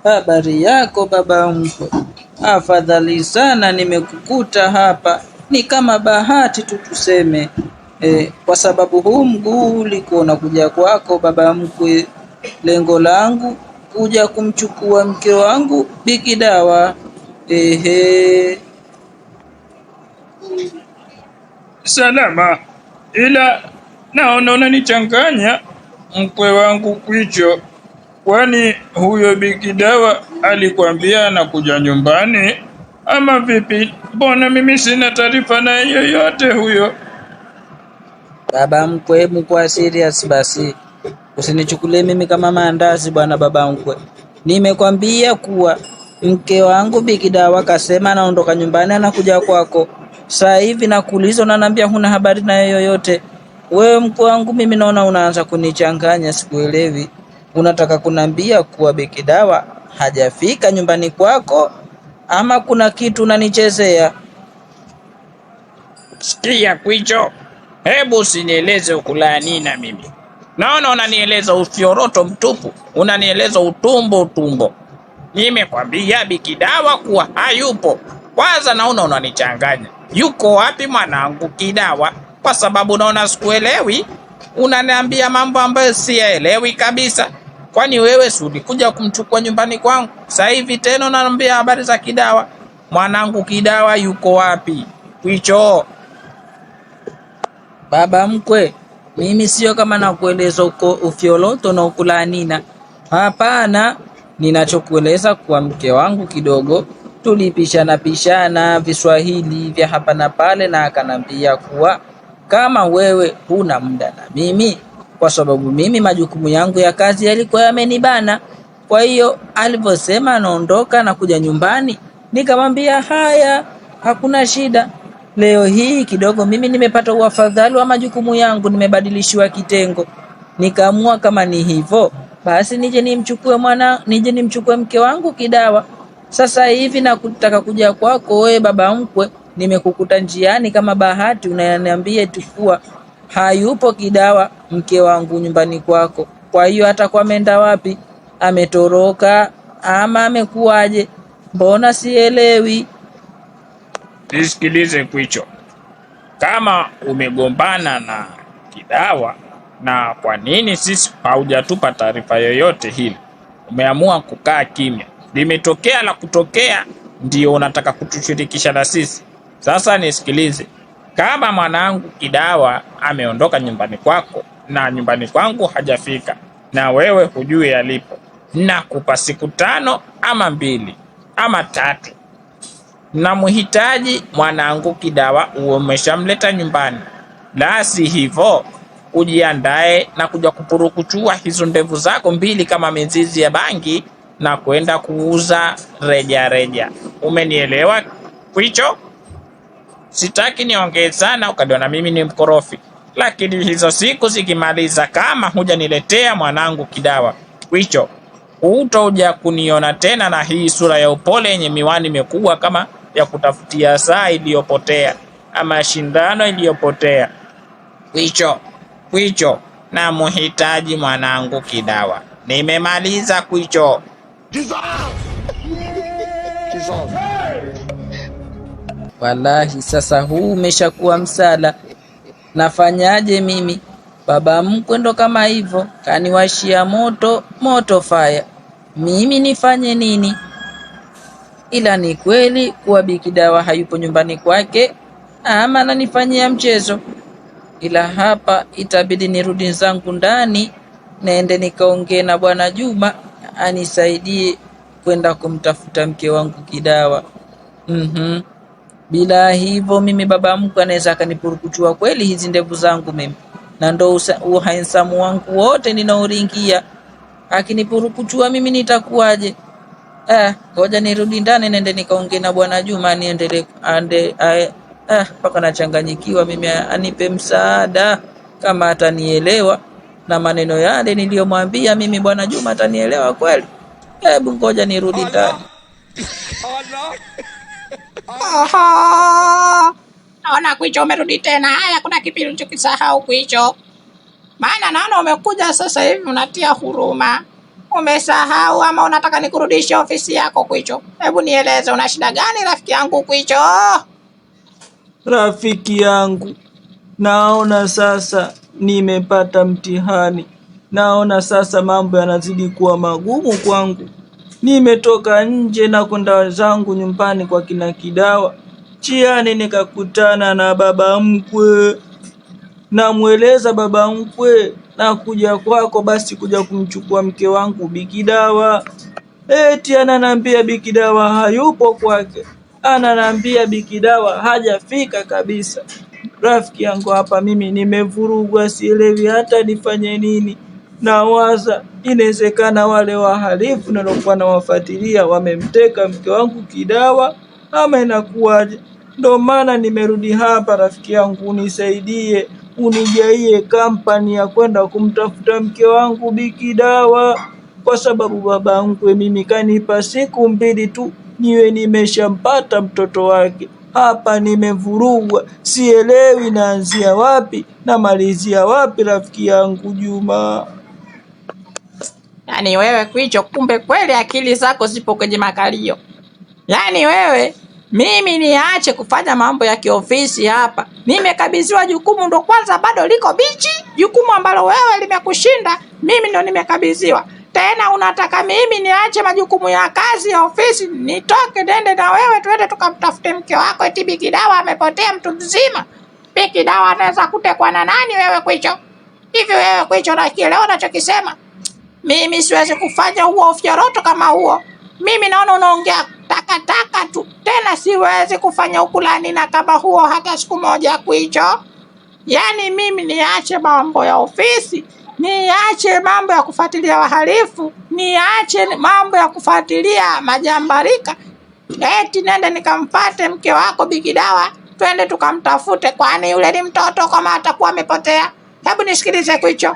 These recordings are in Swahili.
Habari yako baba mkwe? Afadhali sana nimekukuta hapa, ni kama bahati tu tuseme. Kwa sababu huu mguu ulikuwa unakuja kwako baba mkwe, lengo langu kuja kumchukua mke wangu Biki Dawa. Salama, ila naona unanichanganya mkwe wangu Kwicho. Kwani huyo Biki Dawa alikwambia anakuja nyumbani ama vipi? Mbona mimi sina taarifa na yoyote huyo? Baba mkwe, hebu kwa serious basi, usinichukulie mimi kama maandazi bwana. Baba mkwe, nimekwambia kuwa mke wangu Biki Dawa kasema anaondoka nyumbani anakuja kwako. Sasa hivi nakuuliza unaniambia huna habari na yoyote. Wewe mkwe wangu, mimi naona unaanza kunichanganya, sikuelewi. Unataka kunambia kuwa Biki Dawa hajafika nyumbani kwako ama kuna kitu unanichezea? Sikia Kwicho, hebu usinieleze ukulani na mimi. Naona unanieleza ufioroto mtupu, unanieleza utumbo. Nimekwambia Biki Dawa kuwa hayupo. Kwanza naona unanichanganya. Yuko wapi mwanangu Kidawa? Kwa sababu naona sikuelewi. Unaniambia mambo ambayo siyaelewi kabisa. Kwani wewe si ulikuja kumchukua nyumbani kwangu? Sasa hivi tena unaniambia habari za Kidawa. Mwanangu Kidawa yuko wapi? Kwicho. Baba mkwe, mimi sio kama nakueleza uko ufioloto na ukulanina. Hapana, ninachokueleza kwa mke wangu kidogo tulipishana viswahili vya hapa na pale, na akanambia kuwa kama wewe huna muda na mimi, kwa sababu mimi majukumu yangu ya kazi yalikuwa yamenibana. Kwa hiyo alivyosema anaondoka na kuja nyumbani, nikamwambia haya, hakuna shida. Leo hii kidogo mimi nimepata uafadhali wa majukumu yangu, nimebadilishiwa kitengo. Nikaamua kama ni hivyo basi nije nimchukue mke wangu Kidawa. Sasa hivi nakutaka kuja kwako wewe baba mkwe, nimekukuta njiani kama bahati, unaniambia tukua hayupo Kidawa mke wangu nyumbani kwako. Kwa hiyo atakuwa ameenda wapi? Ametoroka ama amekuwaje? Mbona sielewi? Nisikilize Kwicho, kama umegombana na Kidawa na kwa nini sisi haujatupa taarifa yoyote hili, umeamua kukaa kimya, limetokea la kutokea, ndio unataka kutushirikisha na sisi. Sasa nisikilize, kama mwanangu Kidawa ameondoka nyumbani kwako na nyumbani kwangu hajafika na wewe hujui alipo, nakupa siku 5 ama 2 ama 3. Namhitaji mwanangu Kidawa uwe umeshamleta nyumbani, la si hivyo ujiandae na kuja kupurukuchua hizo ndevu zako 2 kama mizizi ya bangi na kwenda kuuza reja. Umenielewa Kwicho? Sitaki niongee sana ukadiona mimi ni mkorofi, lakini hizo siku zikimaliza, kama hujaniletea mwanangu Kidawa Kwicho, hutoja kuniona tena na hii sura ya upole yenye miwani mikubwa kama ya kutafutia saa iliyopotea ama shindano iliyopotea. Kwicho, na muhitaji mwanangu Kidawa. Nimemaliza Kwicho. Wallahi sasa huu umeshakuwa msala. Nafanyaje mimi? Baba mkwe ndo kama hivyo, kaniwashia moto fire. Mimi nifanye nini? Ila ni kweli kuwa Biki Dawa hayupo nyumbani kwake ama ananifanyia mchezo. Ila hapa itabidi nirudi zangu ndani, naende nikaongee na Bwana Juma anisaidie kwenda kumtafuta mke wangu Kidawa. Bila hivyo mimi baba mkwe anaweza akanipurukuchua kweli hizi ndevu zangu mimi, na ndo uhansamu wangu wote ninaoringia. Akinipurukuchua mimi nitakuwaje? Ngoja nirudi ndani nende nikaongee na Bwana Juma mpaka nachanganyikiwa mimi, anipe msaada kama atanielewa na maneno yale niliyomwambia mimi. Bwana Juma atanielewa kweli? Hebu ngoja nirudi ndani. Naona Kwicho umerudi tena. Haya, kuna kipi ulichokisahau Kwicho? Maana naona umekuja sasa hivi unatia huruma. Umesahau ama unataka nikurudishe ofisi yako Kwicho? Hebu nieleze, una shida gani rafiki yangu Kwicho? Rafiki yangu, naona sasa nimepata mtihani. Naona sasa mambo yanazidi kuwa magumu kwangu. Nimetoka nje na kwenda zangu nyumbani kwa kina Kidawa. Njiani nikakutana na baba mkwe. Namweleza baba mkwe na kuja kwako basi kuja kumchukua mke wangu Bikidawa. Eti ananiambia Bikidawa hayupo kwake. Ananiambia Bikidawa hajafika kabisa. Rafiki yangu, hapa mimi nimevurugwa, sielewi hata nifanye nini. Nawaza inawezekana wale wahalifu nilikuwa nawafuatilia wamemteka mke wangu Kidawa ama inakuwaje? Ndio maana nimerudi hapa rafiki yangu, unisaidie, unijaie kampani ya kwenda kumtafuta mke wangu Bikidawa, kwa sababu baba mkwe mimi kanipa siku 2 tu niwe nimeshampata mtoto wake. Hapa nimevurugwa, sielewi naanzia wapi na malizia wapi rafiki yangu Juma. Yaani wewe Kwicho, kumbe kweli akili zako zipo kwenye makalio. Yaani wewe, mimi niache kufanya mambo ya kiofisi hapa? Nimekabidhiwa jukumu, ndo kwanza bado liko bichi. Jukumu ambalo wewe limekushinda, mimi ndo nimekabidhiwa. Tena unataka mimi niache majukumu ya kazi ya ofisi, nitoke nende na wewe tuende tukamtafute mke wako? Eti Bikidawa amepotea, mtu mzima. Bikidawa anaweza kutekwa na nani wewe Kwicho? Hivi wewe Kwicho unakielewa unachokisema? Mimi siwezi kufanya huo ufyoroto kama huo. Mimi naona unaongea takataka tu. Tena siwezi kufanya ukulani na kama huo hata siku moja Kwicho. Yaani mimi niache mambo ya ofisi, niache mambo ya kufuatilia wahalifu, niache mambo ya kufuatilia majambarika, eti nende nikampate mke wako Bikidawa, twende tukamtafute? Kwani yule ni mtoto kama atakuwa amepotea? Hebu nisikilize Kwicho.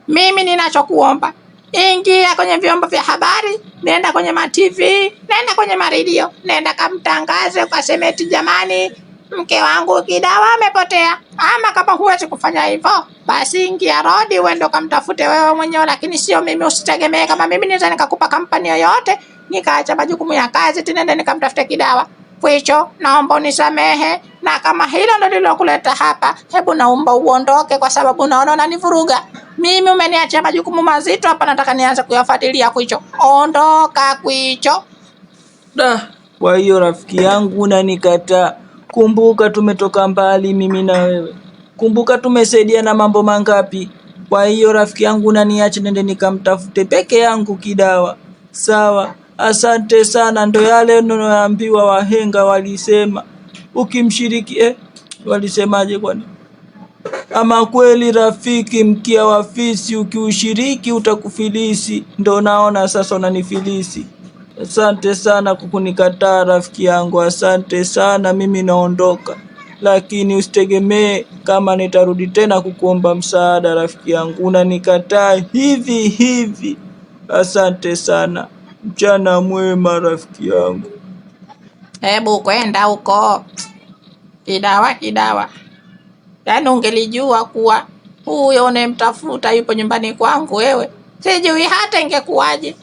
Mimi ninachokuomba, ingia kwenye vyombo vya habari, nenda kwenye ma-TV, nenda kwenye maredio, nenda kamtangaze ukaseme eti jamani, mke wangu Kidawa amepotea. Ama kama huwezi kufanya hivyo, basi ingia rodi uende ukamtafute wewe mwenyewe, lakini sio mimi. Usitegemee kama mimi naweza nikakupa kampani yoyote nikaacha majukumu ya kazi tinende nikamtafute Kidawa. Kwicho, naomba unisamehe, na kama hilo ndio lilokuleta hapa, hebu naomba uondoke, kwa sababu naona unanivuruga. Mimi umeniachia majukumu mazito hapa, nataka nianze kuyafuatilia Kwicho. Ondoka Kwicho. Kwa hiyo rafiki yangu unanikataa. Kumbuka tumetoka mbali mimi na wewe. Kumbuka tumesaidiana mambo mangapi. Kwa hiyo rafiki yangu unaniacha nende nikamtafute peke yangu Kidawa. Sawa, asante sana. Ndo yale ninayoambiwa wahenga walisema. Ukimshiriki walisemaje kwani? Ama kweli rafiki, mkia wa fisi ukiushiriki utakufilisi. Ndo naona sasa unanifilisi. Asante sana kukunikataa rafiki yangu, asante sana. Mimi naondoka, lakini usitegemee kama nitarudi tena kukuomba msaada rafiki yangu. Unanikataa hivi hivi. Asante sana, mchana mwema rafiki yangu. Hebu kwenda huko Kidawa. Yaani ungelijua kuwa huyo unemtafuta yupo nyumbani kwangu wewe, sijui hata ingekuwaje.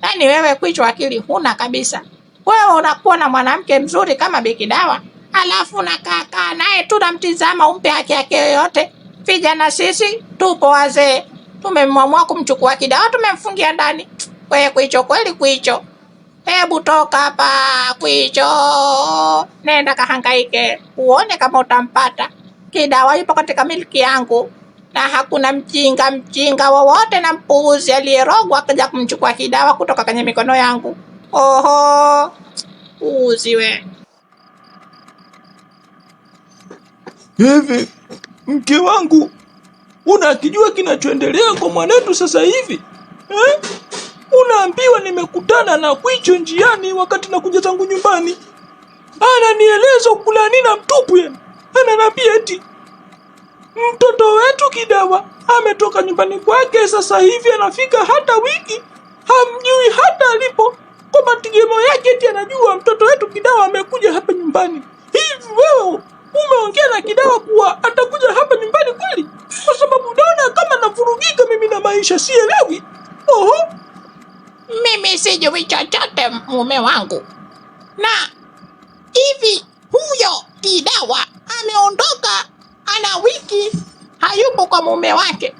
Yaani wewe Kwicho akili huna kabisa. Wewe unakuwa na mwanamke mzuri kama Bikidawa, alafu unakaa naye tu namtizama, umpe haki yake yoyote. Vijana sisi tupo wazee, tumemwamua kumchukua Kidawa, tumemfungia ndani. Wewe Kwicho, kweli Kwicho, hebu toka hapa Kwicho, nenda kahangaike uone kama utampata. Kidawa yupo katika miliki yangu, na hakuna mjinga wowote na mpuuzi aliyerogwa akaja kumchukua Kidawa kutoka kwenye mikono yangu. Oho, uzi we. Hivi mke wangu, unakijua kinachoendelea kwa mwanetu sasa hivi? Unaambiwa nimekutana na Kwicho njiani wakati nakuja zangu nyumbani. Ananieleza ukulani na mtupu yani. Ananiambia eti mtoto wetu Kidawa ametoka nyumbani kwake sasa hivi, anafika hata wiki hamjui hata alipo. Kwa matigemo yake eti anajua mtoto wetu Kidawa amekuja hapa nyumbani. Hivi wewe umeongea na Kidawa kuwa atakuja hapa nyumbani kweli? Kwa sababu naona kama navurugika mimi na maisha, sielewi. Mimi sijui chochote mume wangu. Na hivi huyo Kidawa ameondoka, ana wiki hayupo kwa mume wake,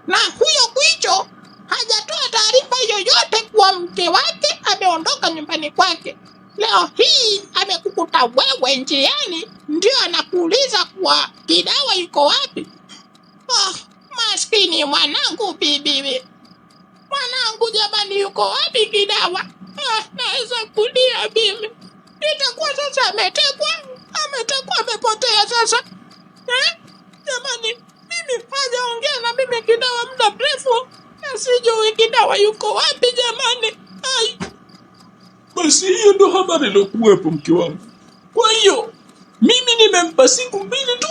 na huyo Kwicho hajatoa taarifa yoyote kwa mke wake ameondoka nyumbani kwake. Leo hii amekukuta wewe njiani, ndio anakuuliza kwa Kidawa yuko wapi. Maskini mwanangu bibi. Mwanangu jamani, yuko wapi Kidawa? Naweza kulia mimi. Itakuwa sasa ametekwa, amepotea sasa. Jamani, mimi hajaongea na mimi Kidawa muda mrefu. Sijui Kidawa yuko wapi jamani. Basi hiyo ndo habari iliyokuwepo mke wangu. Kwa hiyo mimi nimempa siku 2 tu.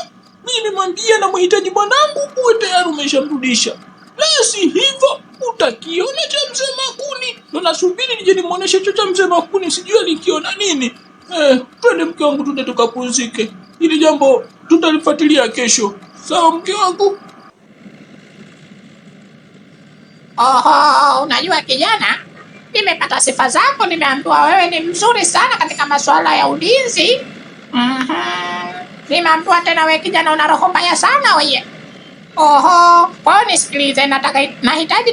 Nimemwambia na mhitaji bwanangu uwe tayari umeshamrudisha. La si hivyo utakiona cha mzee Makuni. Ndo nasubiri nije nimuoneshe cho cha mzee Makuni, sijui alikiona nini. Twende mke wangu, tunde tukapumzike. Hili jambo tutalifuatilia kesho. Sawa mke wangu? Unajua kijana, nimepata sifa zako, nimeambiwa wewe ni mzuri sana katika masuala ya ulinzi. Nimeambiwa tena wewe kijana una roho mbaya sana wewe. Kwa hiyo nisikilize, nahitaji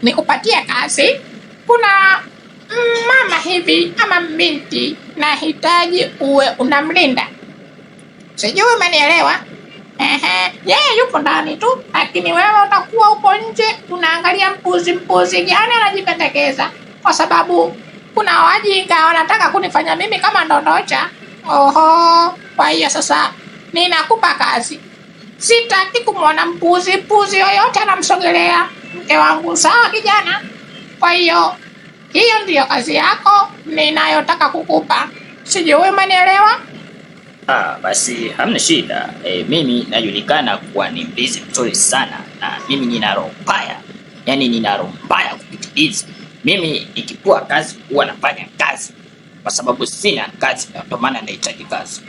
nikupatie kazi. Kuna mama hivi ama binti, nahitaji uwe unamlinda. Sijui umenielewa? Yeye yupo ndani tu, lakini wewe utakuwa upo nje unaangalia mpuzi gani anajipendekeza, kwa sababu kuna wajinga wanataka kunifanya mimi kama ndondocha. Kwa hiyo sasa ninakupa kazi. Sitaki kumwona mpuzi yoyote anamsogelea mke wangu, sawa kijana? Kwa hiyo ndiyo kazi yako ninayotaka kukupa. Sijui umenielewa? Basi hamna shida. Mimi najulikana kuwa ni mlinzi mzuri sana, na mimi nina roho mbaya. Yaani nina roho mbaya kupitiliza. Mimi nikipua kazi huwa nafanya kazi, kwa sababu sina kazi ndio maana nahitaji kazi.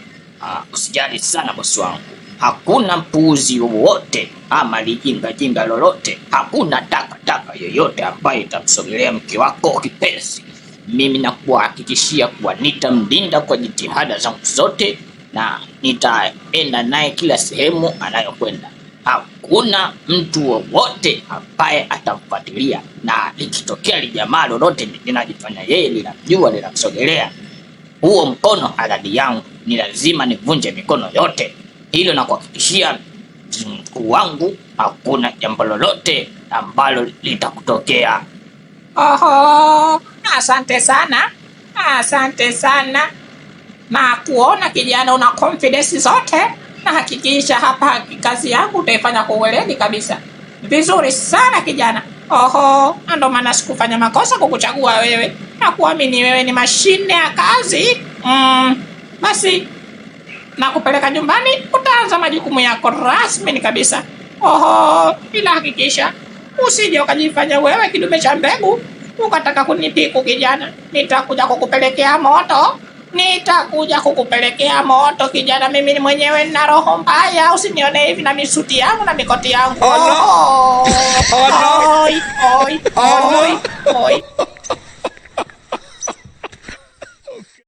Usijali sana bosi wangu. Hakuna mpuuzi wowote ama lijinga lolote, hakuna taka yoyote ambayo itamsogelea mke wako kipenzi. Mimi nakuhakikishia kuwa nitamlinda kwa jitihada zangu zote, na nitaenda naye kila sehemu anayokwenda. Hakuna mtu wowote ambaye atamfuatilia, na likitokea lijamaa lolote linajifanya yeye linamjua linamsogelea, huo mkono halali yangu ni lazima nivunje mikono yote. Hilo na kuhakikishia mkuu wangu, hakuna jambo lolote ambalo litakutokea. Asante sana. Na kuona kijana una confidence zote, na hakikisha hapa kazi yangu utaifanya kwa uweledi kabisa. Vizuri sana kijana. Ndio maana sikufanya makosa kukuchagua wewe, na kuamini wewe ni mashine ya kazi. Basi nakupeleka nyumbani, utaanza majukumu yako rasmi kabisa. Ila hakikisha usije ukajifanya wewe kidume cha mbegu ukataka kunipiku kijana. Nitakuja kukupelekea moto kijana. Mimi ni mwenyewe na roho mbaya, usinione hivi na misuti yangu na mikoti yangu. Oh no. Oi.